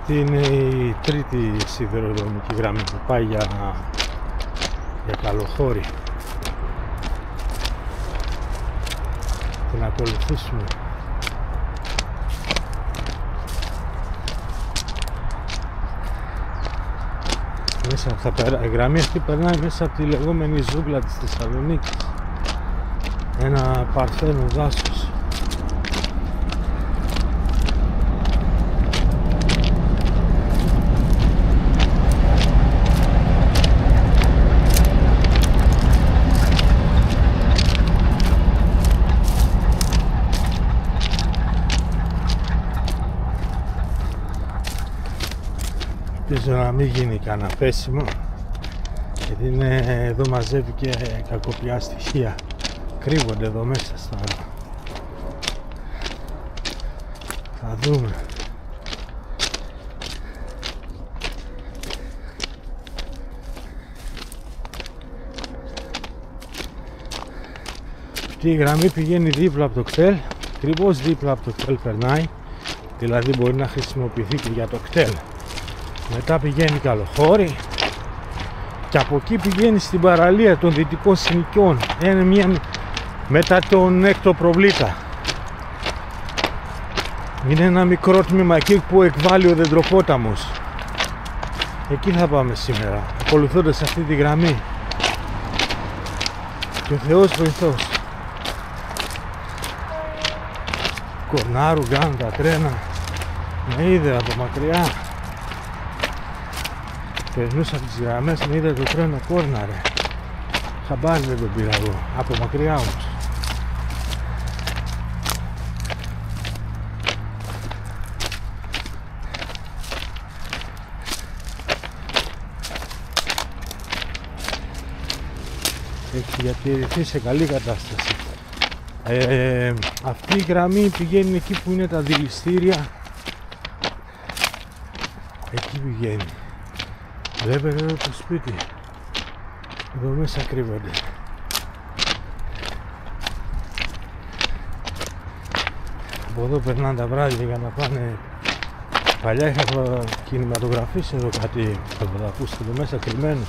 Αυτή είναι η τρίτη σιδηροδρομική γραμμή που πάει για Καλοχώρη. Την ακολουθήσουμε. Η γραμμή αυτή περνάει μέσα από τη λεγόμενη ζούγκλα της Θεσσαλονίκης. Ένα παρθένο δάσος. Ελπίζω να μην γίνει κανένα πέσιμο, γιατί εδώ μαζεύει και κακοπιά στοιχεία. Κρύβονται εδώ μέσα θα δούμε. Αυτή η γραμμή πηγαίνει δίπλα από το κτέλ, ακριβώς δίπλα από το κτέλ περνάει, δηλαδή μπορεί να χρησιμοποιηθεί και για το κτέλ. Μετά πηγαίνει Καλοχώρη και από εκεί πηγαίνει στην παραλία των Δυτικών Συνοικιών. Είναι μια μετά τον έκτο προβλήτα. Είναι ένα μικρό τμήμα εκεί που εκβάλλει ο Δεντροπόταμος. Εκεί θα πάμε σήμερα, ακολουθώντας αυτή τη γραμμή. Και ο Θεός βοηθός. Κορνάρου κάνουν τα τρένα. Με είδε από μακριά. Περνούσα από τις γραμμές, με είδε το τρένο κόρναρε. Χαμπάρι δεν τον πήρα εγώ, από μακριά όμως. Έχει διατηρηθεί σε καλή κατάσταση. Αυτή η γραμμή πηγαίνει εκεί που είναι τα δηληστήρια. Εκεί πηγαίνει. Βλέπετε εδώ το σπίτι. Εδώ μέσα κρύβονται. Από εδώ περνάνε τα βράδια για να πάνε. Παλιά είχα κινηματογραφήσει εδώ κάτι. Θα το ακούσετε εδώ μέσα κρυμμένος.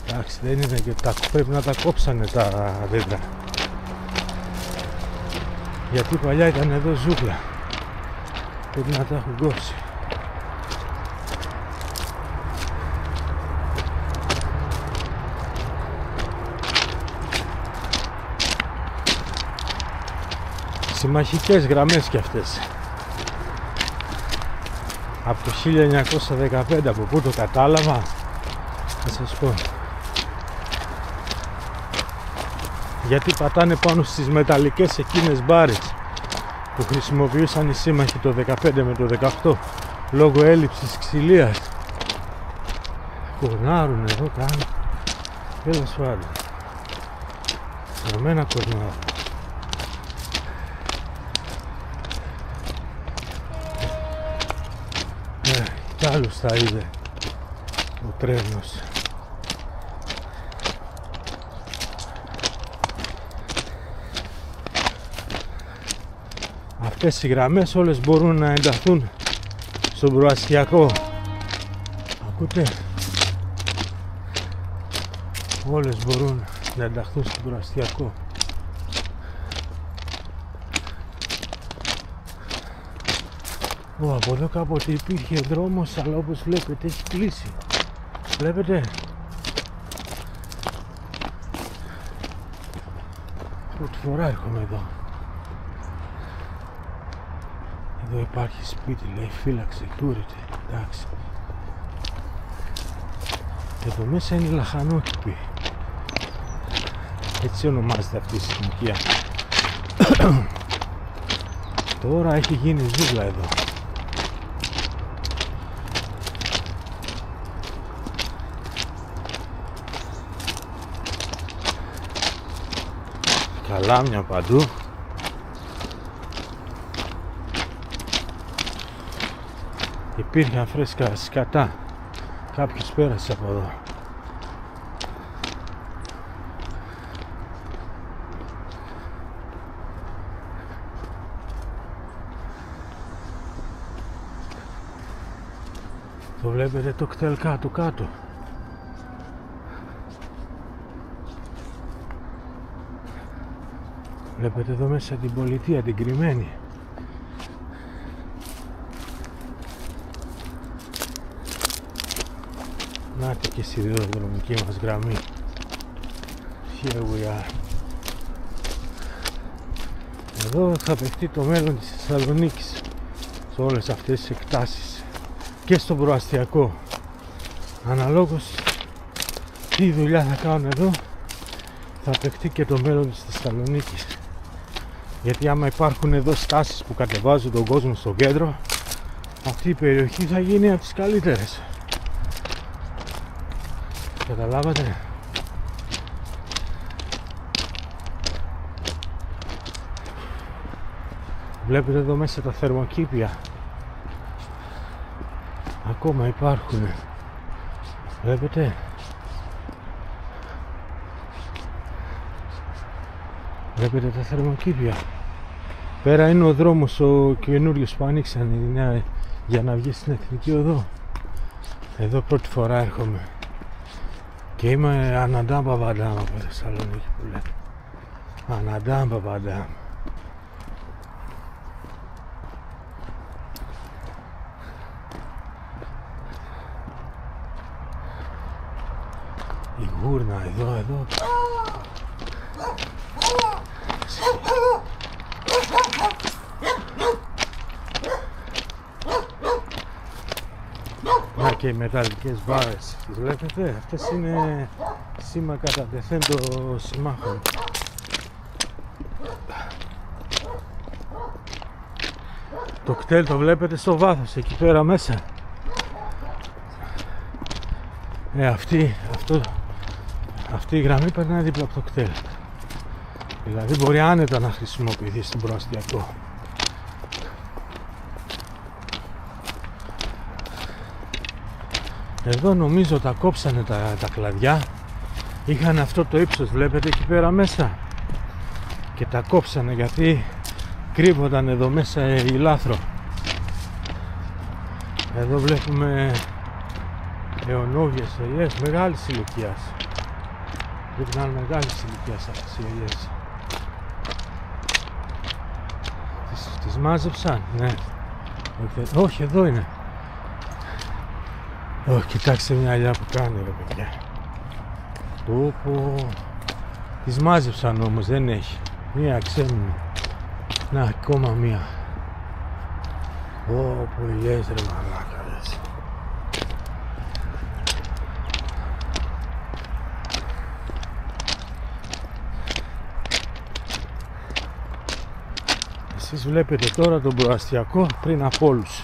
Εντάξει, δεν είναι και πρέπει να τα κόψανε τα δέντρα. Γιατί παλιά ήταν εδώ ζούγκλα. Πρέπει να τα έχουν κόψει. Συμμαχικές γραμμές κι αυτές. Από το 1915, από πού το κατάλαβα, θα σας πω. Γιατί πατάνε πάνω στις μεταλλικές εκείνες μπάρες που χρησιμοποιούσαν οι σύμμαχοι το 15 με το 18 λόγω έλλειψης ξυλίας. Κορνάρουν εδώ κάνουν. Τέλος πάντων. Σε μένα κορνάρουν. Κι άλλους θα είδε ο τρένος. Αυτές οι γραμμές όλες μπορούν να ενταχθούν στον προαστιακό. Ακούτε? Όλες μπορούν να ενταχθούν στον προαστιακό. Από εδώ κάποτε υπήρχε δρόμος, αλλά όπως βλέπετε έχει κλείσει. Βλέπετε? Πρώτη φορά έρχομαι εδώ. Εδώ υπάρχει σπίτι, λέει, φύλαξη, τούρετε, εντάξει. Εδώ μέσα είναι λαχανόκηπη. Έτσι ονομάζεται αυτή η συνοικία. Τώρα έχει γίνει ζούγκλα εδώ. Καλάμια παντού. Υπήρχαν φρέσκα σκατά Κάποιος πέρασε από εδώ. Το βλέπετε το κτέλ κάτω κάτω. Βλέπετε εδώ μέσα την πολιτεία, την κρυμμένη. Νάτε και η σιδηροδρομική μας γραμμή. Here we are. Εδώ θα παιχτεί το μέλλον της Θεσσαλονίκης, σε όλες αυτές τις εκτάσεις και στο προαστιακό. Αναλόγως τι δουλειά θα κάνουν εδώ, θα παιχτεί και το μέλλον της Θεσσαλονίκης. Γιατί άμα υπάρχουν εδώ στάσεις που κατεβάζουν τον κόσμο στο κέντρο, αυτή η περιοχή θα γίνει από τις καλύτερες. Καταλάβατε? Βλέπετε εδώ μέσα τα θερμοκήπια. Ακόμα υπάρχουν. Βλέπετε? Βλέπετε τα θερμοκήπια. Πέρα είναι ο δρόμος ο καινούριος που ανοίξαν για να βγει στην Εθνική Οδό. Εδώ πρώτη φορά έρχομαι. Και είμαι Αναντάμ Παπαντάμ από Θεσσαλονίκη που λέτε. Αναντάμ Παπαντάμ. Η γούρνα εδώ. Να και οι μεταλλικές βάρες, τις βλέπετε, αυτές είναι σήμα κατά τεθέν των συμμάχων. Το κτέλ το στο βάθος, εκεί πέρα μέσα. Αυτή η γραμμή περνάει δίπλα από το κτέλ. Δηλαδή μπορεί άνετα να χρησιμοποιηθεί στον προαστιακό. Εδώ νομίζω τα κόψανε τα κλαδιά. Είχαν αυτό το ύψος, βλέπετε εκεί πέρα μέσα. Και τα κόψανε γιατί κρύβονταν εδώ μέσα η λάθρο. Εδώ βλέπουμε αιωνόβιες ελιές μεγάλης ηλικίας. Πρέπει να είναι μεγάλης ηλικίας αυτές οι ελιές. Τις μάζεψαν, ναι. Όχι, εδώ είναι. Όχι, κοιτάξτε μια ελιά που κάνει ρε παιδιά. Τις μάζεψαν όμως, δεν έχει. Μία ξέμεινε. Να, ακόμα μία. Πω, ελιές ρε μαλάκα. Εσείς βλέπετε τώρα τον προαστιακό πριν από όλους.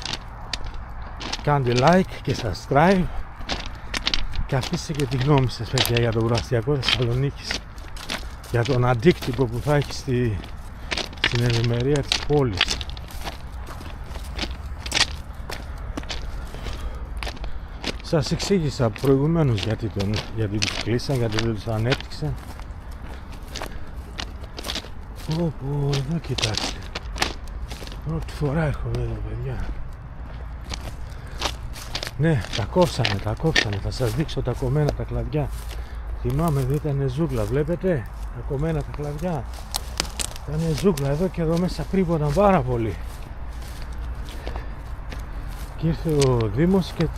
Κάντε like και subscribe και αφήστε και τη γνώμη σας παιδιά για τον προαστιακό Θεσσαλονίκης, για τον αντίκτυπο που θα έχει στην ευημερία της πόλης. Σας εξήγησα προηγουμένως γιατί τους κλείσαν, γιατί δεν τους ανέπτυξαν. Εδώ κοιτάξτε. Πρώτη φορά έρχομαι εδώ παιδιά. Ναι, τα κόψανε, θα σας δείξω τα κομμένα τα κλαδιά. Θυμάμαι εδώ ήταν ζούγκλα, βλέπετε, τα κομμένα τα κλαδιά. Ήταν ζούγκλα εδώ και εδώ μέσα κρύβονταν πάρα πολύ. Και ήρθε ο Δήμος και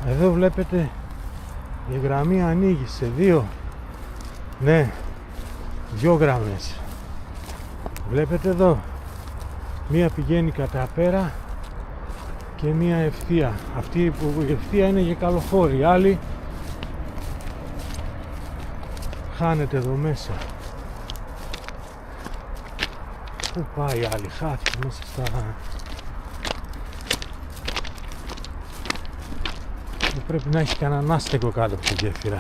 εδώ βλέπετε η γραμμή ανοίγει σε δύο γραμμές. Βλέπετε εδώ, μία πηγαίνει κατά πέρα και μία ευθεία. Αυτή που η ευθεία είναι για καλοφόρη, η άλλη χάνεται εδώ μέσα. Πού πάει η άλλη, χάθηκε μέσα στα... Πρέπει να έχει κανέναν άστεγο κάτω από την γέφυρα.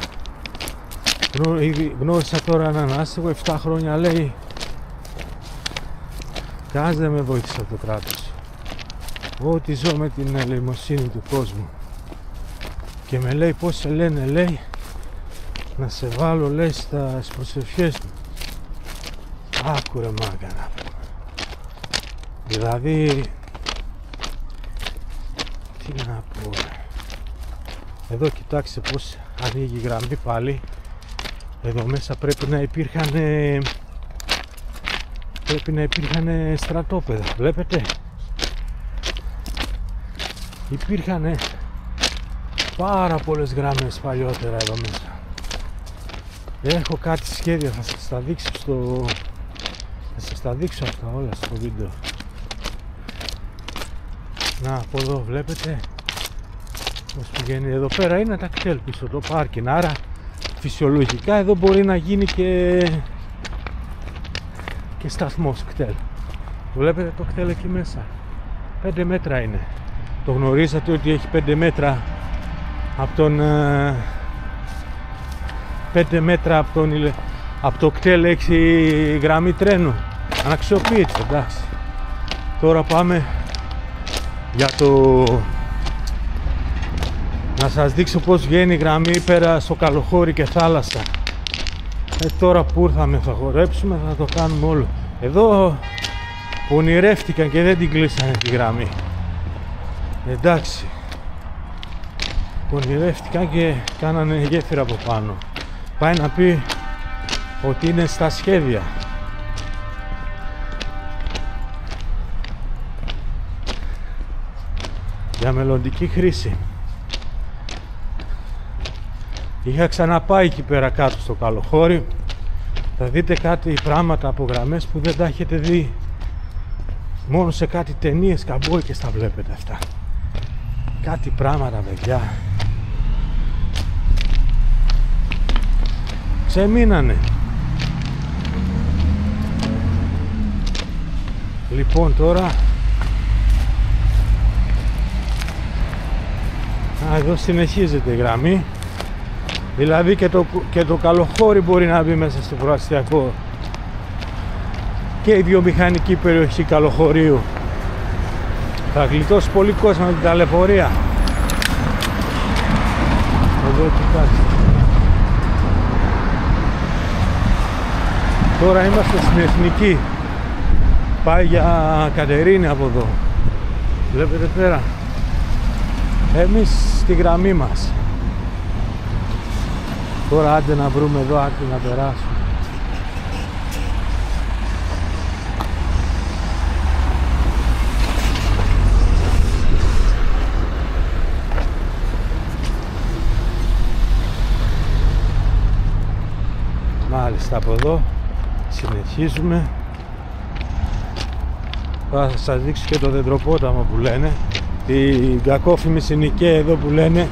Γνώρισα τώρα έναν άστεγο, 7 χρόνια λέει. Κανένας δεν με βοήθησε από το κράτος. Ό,τι ζω με την ελεημοσύνη του κόσμου. και με λέει πως σε λένε, λέει, να σε βάλω, λέει, στις προσευχές μου. Άκουρε μάγκα να πούμε. Δηλαδή, τι να πω. Εδώ κοιτάξτε πως ανοίγει η γραμμή πάλι. Εδώ μέσα πρέπει να υπήρχαν στρατόπεδα, βλέπετε. Υπήρχαν πάρα πολλές γραμμές παλιότερα εδώ μέσα. Έχω κάτι σχέδια, θα σας τα δείξω αυτά όλα στο βίντεο. Να, από εδώ βλέπετε πως πηγαίνει. Εδώ πέρα είναι τα κτέλ πίσω, το πάρκινγκ, άρα φυσιολογικά εδώ μπορεί να γίνει και σταθμός κτέλ. Βλέπετε το κτέλ εκεί μέσα, 5 μέτρα είναι. Το γνωρίζατε ότι έχει 5 μέτρα από το κτέλ έχει γραμμή τρένου. Αναξιοποιείται, εντάξει. Τώρα πάμε για να σας δείξω πως βγαίνει η γραμμή πέρα στο Καλοχώρι και θάλασσα. Τώρα που ήρθαμε θα χορέψουμε, θα το κάνουμε όλο. Εδώ ονειρεύτηκαν και δεν την κλείσανε τη γραμμή. Εντάξει. Ονειρεύτηκαν και κάνανε γέφυρα από πάνω. Πάει να πει ότι είναι στα σχέδια. Για μελλοντική χρήση. Είχα ξαναπάει εκεί πέρα κάτω στο Καλοχώρι. Θα δείτε κάτι πράγματα από γραμμές που δεν τα έχετε δει. Μόνο σε κάτι ταινίες καμπόικες τα βλέπετε αυτά. Κάτι πράγματα, παιδιά. Ξεμείνανε. Λοιπόν, τώρα εδώ συνεχίζεται η γραμμή. Δηλαδή και το Καλοχώρι μπορεί να μπει μέσα στο προαστιακό. Και η βιομηχανική περιοχή Καλοχωρίου. Θα γλιτώσει πολύ κόσμο με την ταλαιπωρία. Εδώ κοιτάξτε. Τώρα είμαστε στην Εθνική. Πάει για Κατερίνη από εδώ. Βλέπετε πέρα. Εμείς στη γραμμή μας. Τώρα άντε να βρούμε εδώ άκρη να περάσουμε. Μάλιστα, από εδώ συνεχίζουμε. Θα σας δείξω και το δεντροπόταμο που λένε. Την κακόφημη συνοικία εδώ που λένε.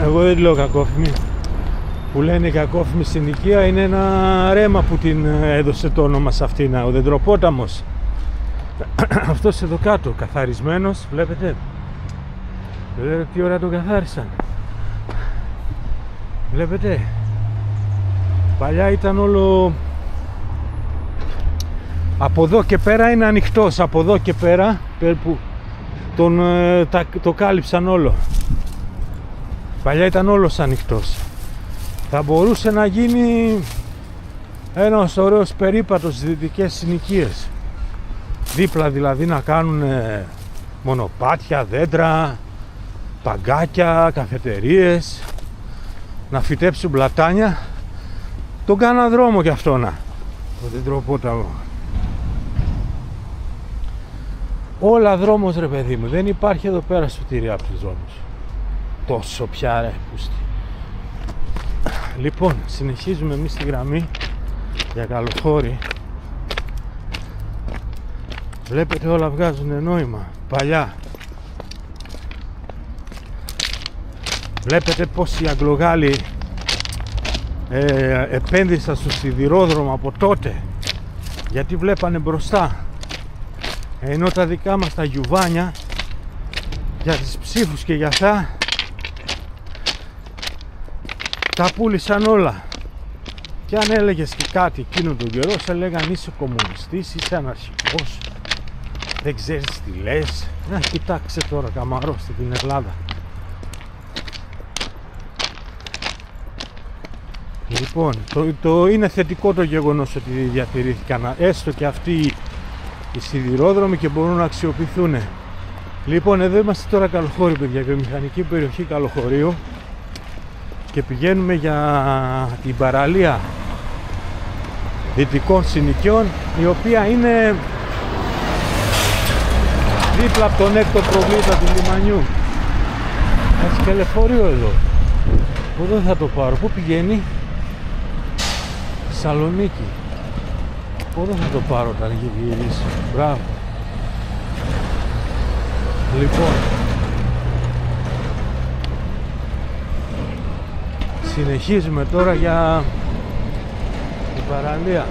Εγώ δεν λέω κακόφημη. Που λένε κακόφημη συνοικία είναι ένα ρέμα που την έδωσε το όνομα σε αυτήν. Ο δεντροπόταμος. Αυτός εδώ κάτω, καθαρισμένος, βλέπετε. Βλέπετε τι ώρα τον καθάρισαν. Βλέπετε. Παλιά ήταν όλο. Από εδώ και πέρα είναι ανοιχτός. Από εδώ και πέρα περίπου το κάλυψαν όλο. Παλιά ήταν όλος ανοιχτός. Θα μπορούσε να γίνει ένας ωραίος περίπατος στις δυτικές συνοικίες. Δίπλα δηλαδή να κάνουν μονοπάτια, δέντρα, παγκάκια, καφετερίες, να φυτέψουν πλατάνια. Τον κάνα δρόμο κι αυτό να. Το δεντροπόταμο. Όλα δρόμος ρε παιδί μου. Δεν υπάρχει εδώ πέρα σωτηρία από τους δρόμους. Τόσο πια ρε πούστη. Λοιπόν, συνεχίζουμε εμείς τη γραμμή για Καλοχώρι. Βλέπετε όλα βγάζουν νόημα. Παλιά. Βλέπετε πως οι Αγγλογάλοι επένδυσαν στο σιδηρόδρομο από τότε. Γιατί βλέπανε μπροστά. Ενώ τα δικά μας τα γιουβάνια για τις ψήφους και για αυτά τα πούλησαν όλα. Και αν έλεγες και κάτι εκείνον τον καιρό σε λέγαν είσαι κομμουνιστής, είσαι αναρχικός, δεν ξέρεις τι λες. Να κοιτάξτε τώρα καμαρώστε την Ελλάδα. Λοιπόν, είναι θετικό το γεγονός ότι διατηρήθηκαν έστω και αυτοί οι σιδηρόδρομοι και μπορούν να αξιοποιηθούν. Λοιπόν, εδώ είμαστε τώρα Καλοχώρη, παιδιά, βιομηχανική περιοχή Καλοχωρίου, και πηγαίνουμε για την παραλία Δυτικών Συνοικιών, η οποία είναι δίπλα από τον έκτο προβλήτα του λιμανιού. Έχει και λεωφορείο εδώ. Εδώ θα το πάρω. Πού πηγαίνει? Θεσσαλονίκη. Εδώ θα το πάρω όταν έχει γυρίσει. Μπράβο. Λοιπόν, συνεχίζουμε τώρα για την παραλία.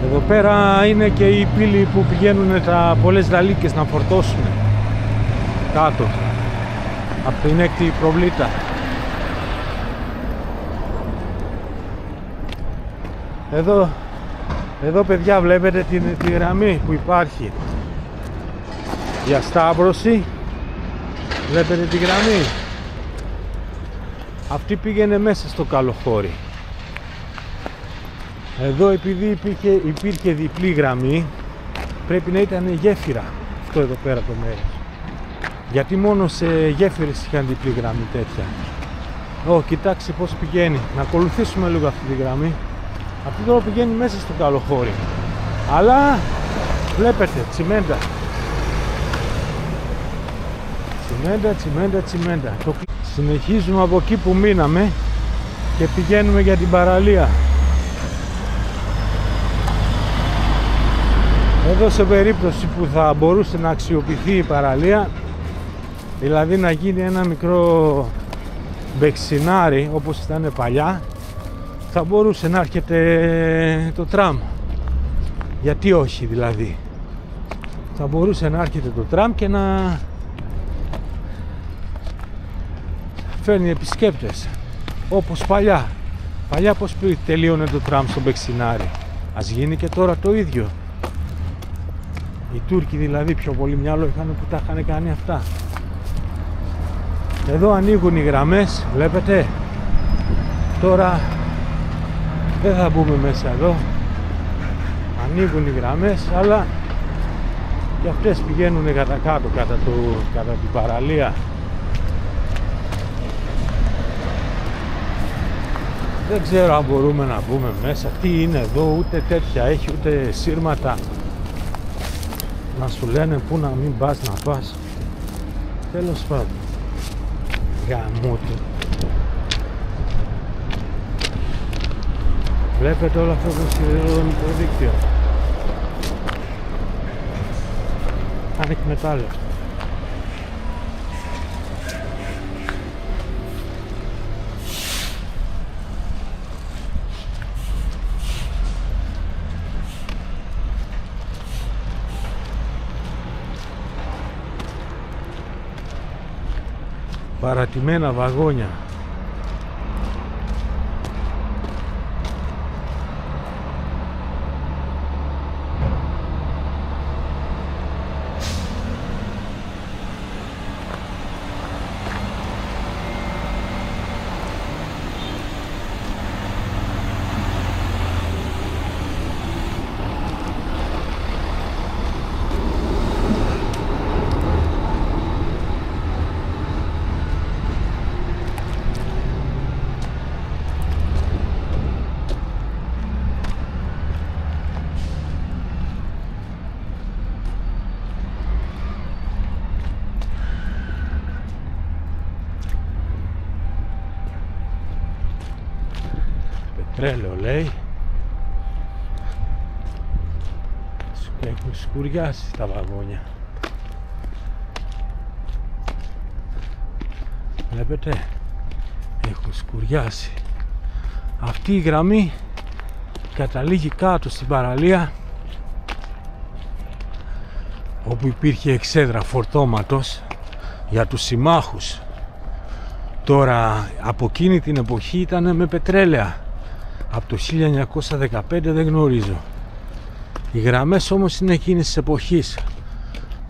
Εδώ πέρα είναι και οι πύλοι που πηγαίνουν πολλές δαλίκες να φορτώσουν κάτω από την έκτη προβλήτα. Εδώ παιδιά βλέπετε τη γραμμή που υπάρχει για σταύρωση. Βλέπετε τη γραμμή αυτή, πήγαινε μέσα στο Καλοχώρι. Εδώ επειδή υπήρχε διπλή γραμμή, πρέπει να ήταν γέφυρα αυτό εδώ πέρα το μέρος, γιατί μόνο σε γέφυρες είχαν διπλή γραμμή τέτοια. Κοιτάξτε πως πηγαίνει. Να ακολουθήσουμε λίγο αυτή τη γραμμή. Αυτή τώρα πηγαίνει μέσα στο Καλοχώρι, αλλά βλέπετε τσιμέντα. Τσιμέντα. Συνεχίζουμε από εκεί που μείναμε και πηγαίνουμε για την παραλία. Εδώ σε περίπτωση που θα μπορούσε να αξιοποιηθεί η παραλία, δηλαδή να γίνει ένα μικρό μπεξινάρι όπως ήταν παλιά, θα μπορούσε να έρχεται το τραμ. Γιατί όχι δηλαδή? Θα μπορούσε να έρχεται το τραμ και να φέρνει επισκέπτες όπως παλιά. Παλιά πως τελείωνε το τραμ στο μπεξινάρι. Ας γίνει και τώρα το ίδιο. Οι Τούρκοι δηλαδή πιο πολύ μυαλό είχαν που τα είχαν κάνει αυτά. Εδώ ανοίγουν οι γραμμές, βλέπετε. Τώρα δεν θα μπούμε μέσα εδώ. Ανοίγουν οι γραμμές, αλλά και αυτές πηγαίνουν κατά κάτω, κατά την παραλία. Δεν ξέρω αν μπορούμε να μπούμε μέσα. Τι είναι εδώ? Ούτε τέτοια έχει, ούτε σύρματα να σου λένε πού να μην πας, να πας. Τέλος πάντων, γαμώτο. Βλέπετε όλο αυτό το σιδηροδρομικό δίκτυο. Ανεκμετάλλευτο. Παρατημένα βαγόνια. Πετρέλαιο λέει. Έχουν σκουριάσει τα βαγόνια. Βλέπετε, έχουν σκουριάσει. Αυτή η γραμμή καταλήγει κάτω στην παραλία, όπου υπήρχε εξέδρα φορτώματος για τους συμμάχους. Τώρα από εκείνη την εποχή ήταν με πετρέλαια. Από το 1915 δεν γνωρίζω. Οι γραμμές όμως είναι εκείνης της εποχής.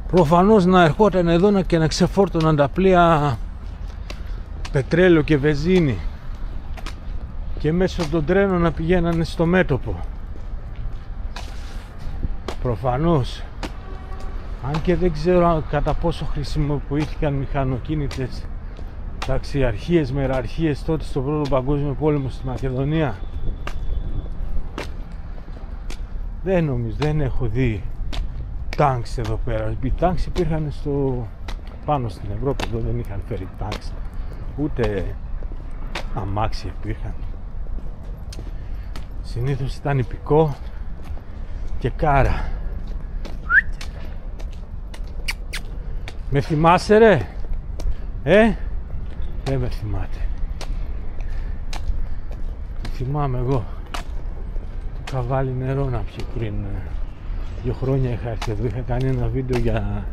Προφανώς να ερχόταν εδώ και να ξεφόρτωναν τα πλοία πετρέλαιο και βενζίνη. και μέσω των τρένων να πηγαίνανε στο μέτωπο. Προφανώς, αν και δεν ξέρω κατά πόσο χρησιμοποιήθηκαν μηχανοκίνητες ταξιαρχίες, μεραρχίες τότε στον Πρώτο Παγκόσμιο Πόλεμο στη Μακεδονία, δεν νομίζω, δεν έχω δει τάγκς εδώ πέρα. Οι τάγκς υπήρχαν πάνω στην Ευρώπη, εδώ δεν είχαν φέρει τάγκς, ούτε αμάξια υπήρχαν. Συνήθως ήταν ιππικό και κάρα. Με θυμάσαι ρε? Δεν με θυμάται. Θυμάμαι εγώ. Το καβάλι νερό να πιει πριν 2 χρόνια είχα έρθει εδώ. Είχα κάνει ένα βίντεο για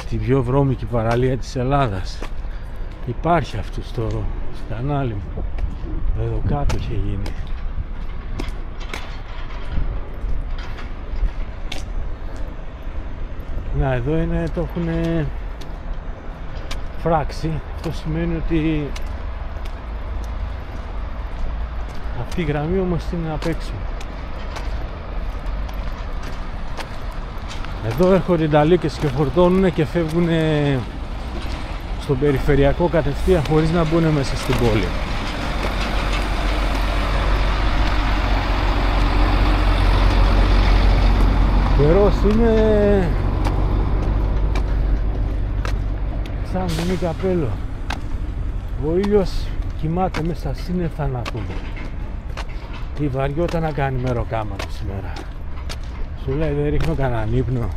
τη πιο βρώμικη παραλία της Ελλάδας. Υπάρχει αυτό στο κανάλι μου. Εδώ κάτω είχε γίνει. Να, εδώ είναι, το έχουν φράξει. Αυτό σημαίνει ότι αυτή η γραμμή όμως είναι απ' έξω. Εδώ έρχονται οι νταλίκες και φορτώνουν και φεύγουν στον περιφερειακό κατευθείαν χωρίς να μπουν μέσα στην πόλη. Καιρός είναι σαν μη καπέλο. Ο ήλιος κοιμάται μέσα στα σύννεφα, να πούμε. Τι βαριόταν να κάνει μεροκάματο σήμερα. Σου λέει δεν ρίχνω κανέναν ύπνο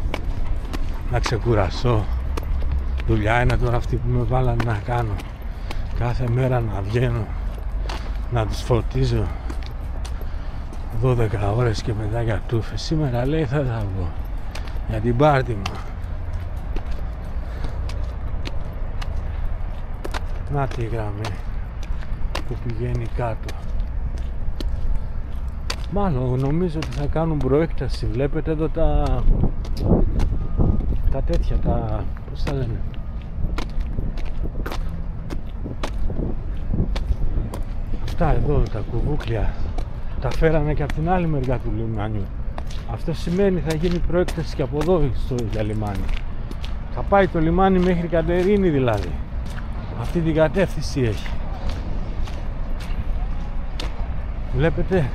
να ξεκουρασώ. Δουλειά είναι τώρα αυτή που με βάλανε να κάνω. Κάθε μέρα να βγαίνω, να τους φωτίζω 12 ώρες και μετά για τούφες. Σήμερα λέει θα βγω για την πάρτι μου. Να τη γραμμή που πηγαίνει κάτω. Μάλλον νομίζω ότι θα κάνουν προέκταση. Βλέπετε εδώ τα τέτοια, πώς τα λένε, αυτά εδώ τα κουβούκλια τα φέρανε και από την άλλη μεριά του λιμάνιου. Αυτό σημαίνει θα γίνει προέκταση και από εδώ για λιμάνι. Θα πάει το λιμάνι μέχρι Κατερίνη δηλαδή. Αυτή την κατεύθυνση έχει. Βλέπετε.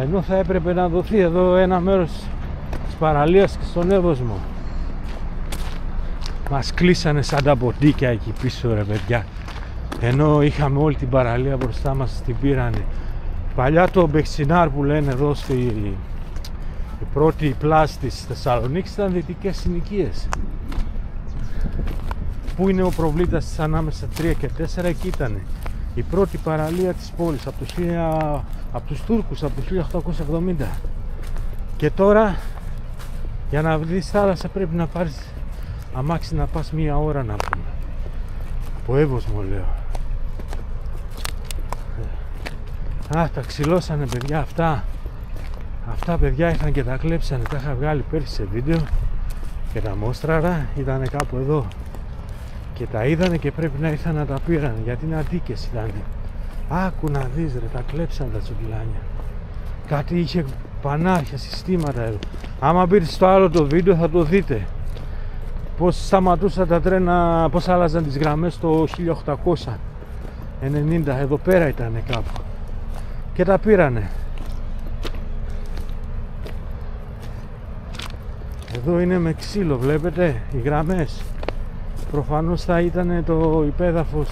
Ενώ θα έπρεπε να δοθεί εδώ ένα μέρος της παραλίας και στον Εύωσμο. Μας κλείσανε σαν τα ποντίκια εκεί πίσω ρε παιδιά. Ενώ είχαμε όλη την παραλία μπροστά μας, την πήρανε. Παλιά το Μπεξινάρ που λένε εδώ η πρώτη πλάση της Θεσσαλονίκης ήταν δυτικές συνοικίες. Πού είναι ο προβλήτας της ανάμεσα 3 και 4, εκεί ήταν η πρώτη παραλία της πόλης από τους Τούρκους από το 1870. Και τώρα για να δεις θάλασσα πρέπει να πάρεις αμάξι να πας 1 ώρα να πούμε. Από Εύωσμο λέω. Τα ξυλώσανε παιδιά αυτά. Αυτά παιδιά ήρθαν και τα κλέψανε. Τα είχα βγάλει πέρσι σε βίντεο και τα μόστραρα ήταν κάπου εδώ. Και τα είδανε και πρέπει να ήρθαν να τα πήρανε γιατί είναι αντίκες ήταν. Άκου να δεις ρε, τα κλέψαν τα τσογκυλάνια. Κάτι είχε πανάρχια συστήματα εδώ. Άμα μπείτε στο άλλο το βίντεο θα το δείτε. Πώς σταματούσαν τα τρένα, πώς άλλαζαν τις γραμμές το 1890. Εδώ πέρα ήταν κάπου. Και τα πήρανε. Εδώ είναι με ξύλο, βλέπετε οι γραμμές. Προφανώς θα ήταν το υπέδαφος,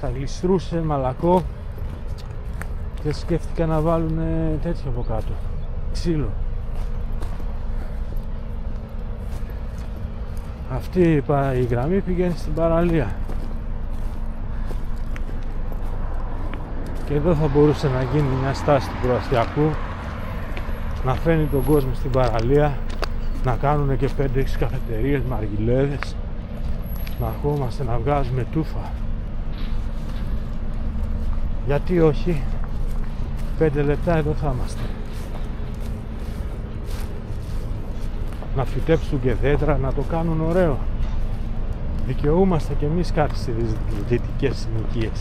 θα γλιστρούσε μαλακό και σκέφτηκα να βάλουν τέτοιο από κάτω, ξύλο. Αυτή η γραμμή πηγαίνει στην παραλία. Και εδώ θα μπορούσε να γίνει μια στάση του προαστιακού, να φέρνει τον κόσμο στην παραλία, να κάνουν και 5-6 καφετερίες με αργυλέδες, να ερχόμαστε να βγάζουμε τούφα. Γιατί όχι, 5 λεπτά εδώ θα είμαστε. Να φυτέψουν και δέντρα, να το κάνουν ωραίο. δικαιούμαστε και εμείς κάτι στις δυτικές συνοικίες.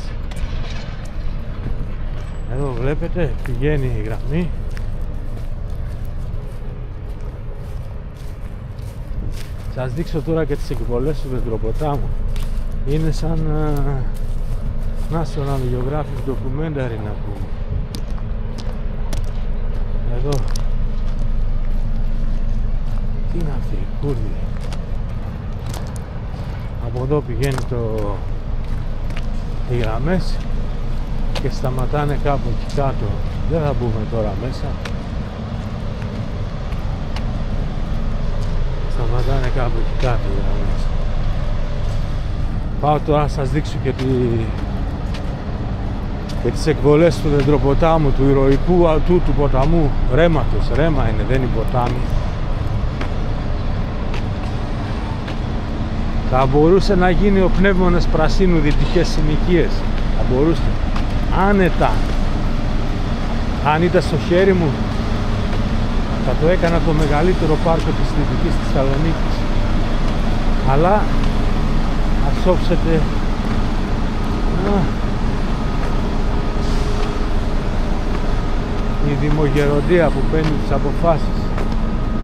Εδώ βλέπετε πηγαίνει η γραμμή. Σας δείξω τώρα και τις εκβολές του Δεντροποτάμου. Είναι σαν National Geographic Documentary να πούμε. Εδώ. Τι είναι αυτή η Κούρδη. Από εδώ πηγαίνει οι γραμμές και σταματάνε κάπου εκεί κάτω. Δεν θα μπούμε τώρα μέσα. Σταματάνε κάπου εκεί κάτω οι γραμμές. Πάω τώρα να σας δείξω και τις εκβολές του Δεντροποτάμου, του ηρωικού του ποταμού Ρέματος. Ρέμα είναι, δεν είναι ποτάμι. Θα μπορούσε να γίνει ο Πνεύμονας Πρασίνου δυτικές συνοικίες. Θα μπορούσε. Άνετα. Αν ήταν στο χέρι μου, θα το έκανα το μεγαλύτερο πάρκο της Δυτικής Θεσσαλονίκης. Αλλά ας όψετε η δημογεροντία που παίρνει τις αποφάσεις.